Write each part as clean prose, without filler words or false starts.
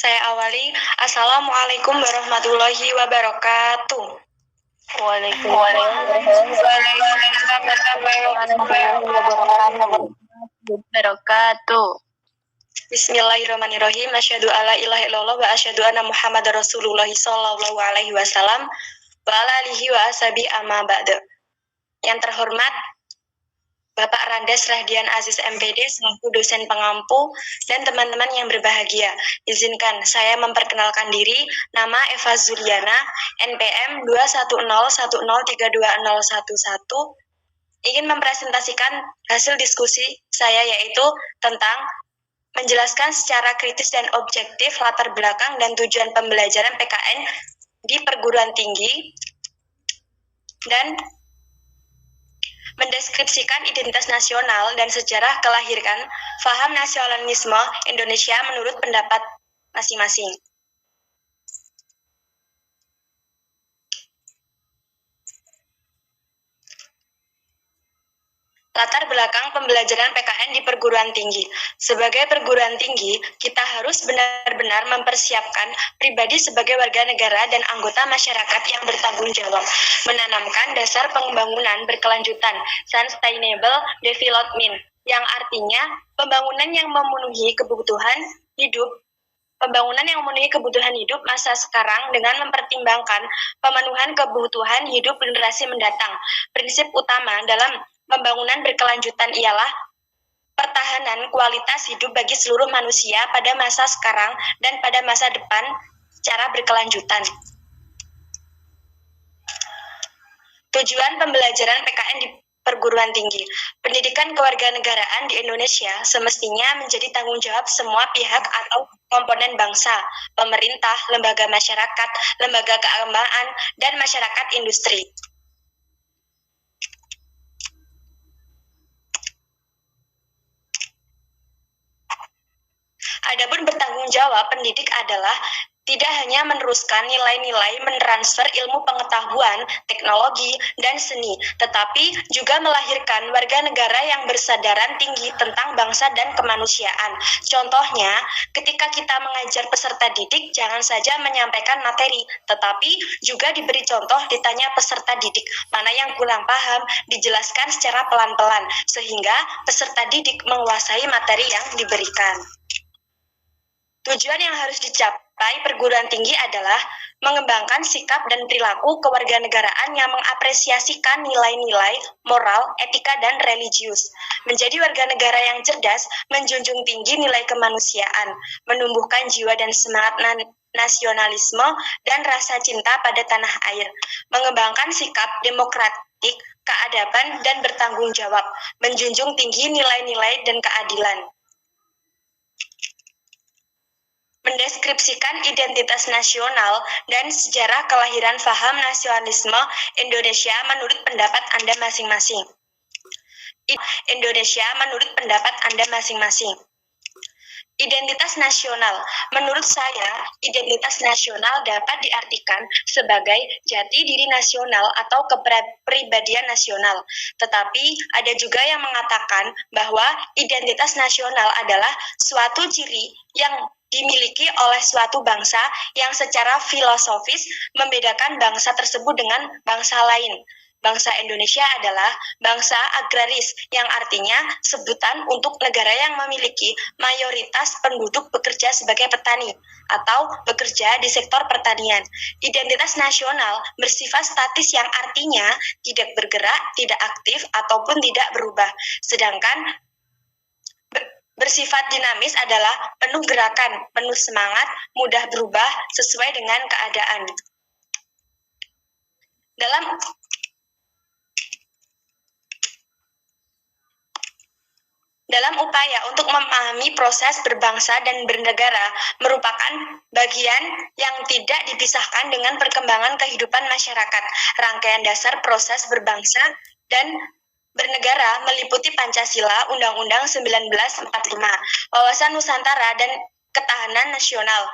Saya awali. Assalamualaikum warahmatullahi wabarakatuh. Waalaikumsalam warahmatullahi wabarakatuh. Bismillahirrahmanirrahim. Asyhadu alla ilaha illallah wa asyhadu anna Muhammadar Rasulullah sallallahu alaihi wasallam wa ala alihi wa ashabi amma ba'du. Yang terhormat Bapak Randes Rahdian Aziz MPD selaku dosen pengampu dan teman-teman yang berbahagia. Izinkan saya memperkenalkan diri. Nama Eva Zuliana, NPM 21010320011. Ingin mempresentasikan hasil diskusi saya yaitu tentang menjelaskan secara kritis dan objektif latar belakang dan tujuan pembelajaran PKN di perguruan tinggi dan mendeskripsikan identitas nasional dan sejarah kelahiran faham nasionalisme Indonesia menurut pendapat masing-masing. Latar belakang pembelajaran PKN di perguruan tinggi. Sebagai perguruan tinggi, kita harus benar-benar mempersiapkan pribadi sebagai warga negara dan anggota masyarakat yang bertanggung jawab, menanamkan dasar pembangunan berkelanjutan, sustainable development, yang artinya pembangunan yang memenuhi kebutuhan hidup masa sekarang dengan mempertimbangkan pemenuhan kebutuhan hidup generasi mendatang. Prinsip utama dalam pembangunan berkelanjutan ialah pertahanan kualitas hidup bagi seluruh manusia pada masa sekarang dan pada masa depan secara berkelanjutan. Tujuan pembelajaran PKN di perguruan tinggi. Pendidikan kewarganegaraan di Indonesia semestinya menjadi tanggung jawab semua pihak atau komponen bangsa, pemerintah, lembaga masyarakat, lembaga keagamaan, dan masyarakat industri. Adapun bertanggung jawab pendidik adalah tidak hanya meneruskan nilai-nilai, mentransfer ilmu pengetahuan, teknologi, dan seni, tetapi juga melahirkan warga negara yang bersadaran tinggi tentang bangsa dan kemanusiaan. Contohnya, ketika kita mengajar peserta didik, jangan saja menyampaikan materi, tetapi juga diberi contoh, ditanya peserta didik, mana yang kurang paham, dijelaskan secara pelan-pelan, sehingga peserta didik menguasai materi yang diberikan. Tujuan yang harus dicapai perguruan tinggi adalah mengembangkan sikap dan perilaku kewarganegaraan yang mengapresiasikan nilai-nilai moral, etika, dan religius. Menjadi warga negara yang cerdas, menjunjung tinggi nilai kemanusiaan, menumbuhkan jiwa dan semangat nasionalisme dan rasa cinta pada tanah air, mengembangkan sikap demokratik, keadaban, dan bertanggung jawab, menjunjung tinggi nilai-nilai dan keadilan. Mendeskripsikan identitas nasional dan sejarah kelahiran faham nasionalisme Indonesia menurut pendapat Anda masing-masing. Indonesia menurut pendapat Anda masing-masing. Identitas nasional. Menurut saya, identitas nasional dapat diartikan sebagai jati diri nasional atau kepribadian nasional. Tetapi ada juga yang mengatakan bahwa identitas nasional adalah suatu ciri yang dimiliki oleh suatu bangsa yang secara filosofis membedakan bangsa tersebut dengan bangsa lain. Bangsa Indonesia adalah bangsa agraris, yang artinya sebutan untuk negara yang memiliki mayoritas penduduk bekerja sebagai petani atau bekerja di sektor pertanian. Identitas nasional bersifat statis yang artinya tidak bergerak, tidak aktif, ataupun tidak berubah. Sedangkan bersifat dinamis adalah penuh gerakan, penuh semangat, mudah berubah sesuai dengan keadaan. Dalam upaya untuk memahami proses berbangsa dan bernegara merupakan bagian yang tidak dipisahkan dengan perkembangan kehidupan masyarakat. Rangkaian dasar proses berbangsa dan bernegara meliputi Pancasila, Undang-Undang 1945, wawasan Nusantara, dan ketahanan nasional.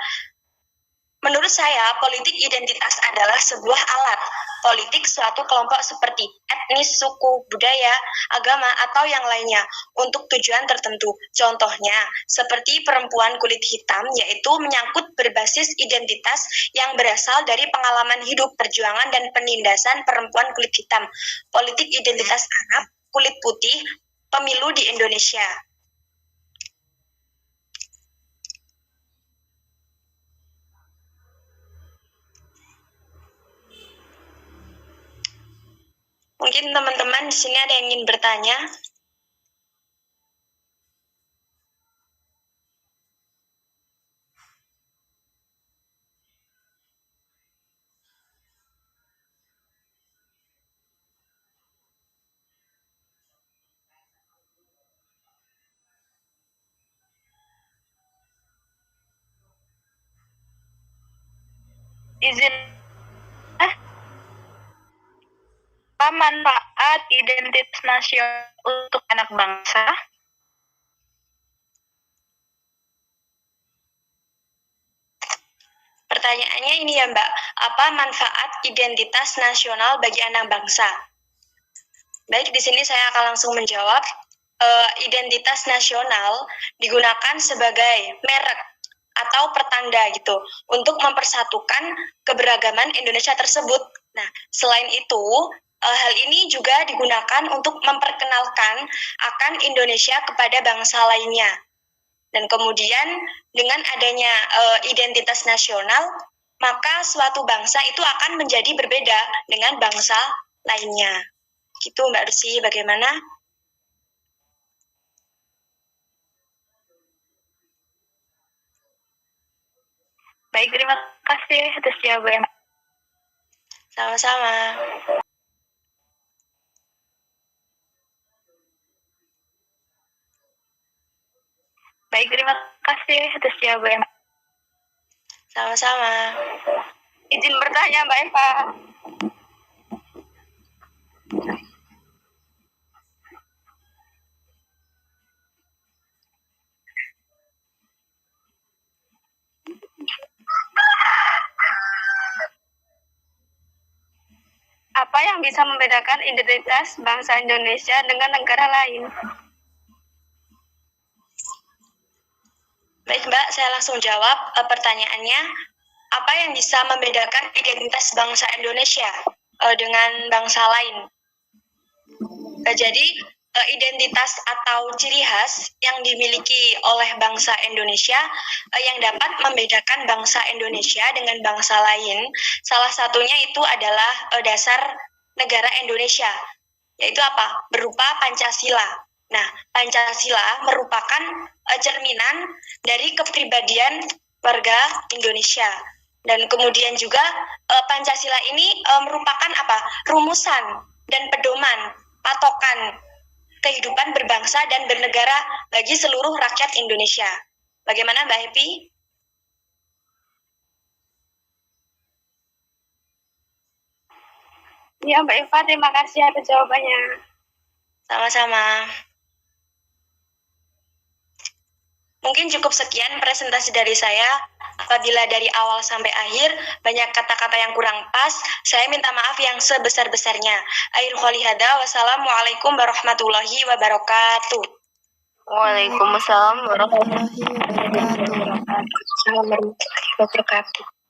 Menurut saya, politik identitas adalah sebuah alat politik suatu kelompok seperti etnis, suku, budaya, agama, atau yang lainnya untuk tujuan tertentu. Contohnya, seperti perempuan kulit hitam, yaitu menyangkut berbasis identitas yang berasal dari pengalaman hidup, perjuangan, dan penindasan perempuan kulit hitam. Politik identitas Arab, kulit putih, pemilu di Indonesia. Mungkin teman-teman di sini ada yang ingin bertanya. Izin. Apa manfaat identitas nasional untuk anak bangsa? Pertanyaannya ini ya Mbak, apa manfaat identitas nasional bagi anak bangsa? Baik, di sini saya akan langsung menjawab. Identitas nasional digunakan sebagai merek atau pertanda gitu untuk mempersatukan keberagaman Indonesia tersebut. Nah, selain itu, hal ini juga digunakan untuk memperkenalkan akan Indonesia kepada bangsa lainnya. Dan kemudian dengan adanya identitas nasional, maka suatu bangsa itu akan menjadi berbeda dengan bangsa lainnya. Gitu Mbak Rusi, bagaimana? Baik, terima kasih atas jawaban. Sama-sama. Baik, terima kasih atas jawaban. Sama-sama. Izin bertanya Mbak Eva. Apa yang bisa membedakan identitas bangsa Indonesia dengan negara lain? Baik Mbak, saya langsung jawab pertanyaannya. Apa yang bisa membedakan identitas bangsa Indonesia dengan bangsa lain? Jadi, identitas atau ciri khas yang dimiliki oleh bangsa Indonesia yang dapat membedakan bangsa Indonesia dengan bangsa lain, salah satunya itu adalah dasar negara Indonesia, yaitu apa? Berupa Pancasila. Nah, Pancasila merupakan cerminan dari kepribadian warga Indonesia. Dan kemudian juga Pancasila ini merupakan apa? Rumusan dan pedoman, patokan kehidupan berbangsa dan bernegara bagi seluruh rakyat Indonesia. Bagaimana Mbak Happy? Ya Mbak Eva, terima kasih atas jawabannya. Sama-sama. Mungkin cukup sekian presentasi dari saya. Apabila dari awal sampai akhir banyak kata-kata yang kurang pas, saya minta maaf yang sebesar-besarnya. Akhir qali hada, wassalamualaikum warahmatullahi wabarakatuh. Waalaikumsalam warahmatullahi warahmatullahi wabarakatuh. wabarakatuh.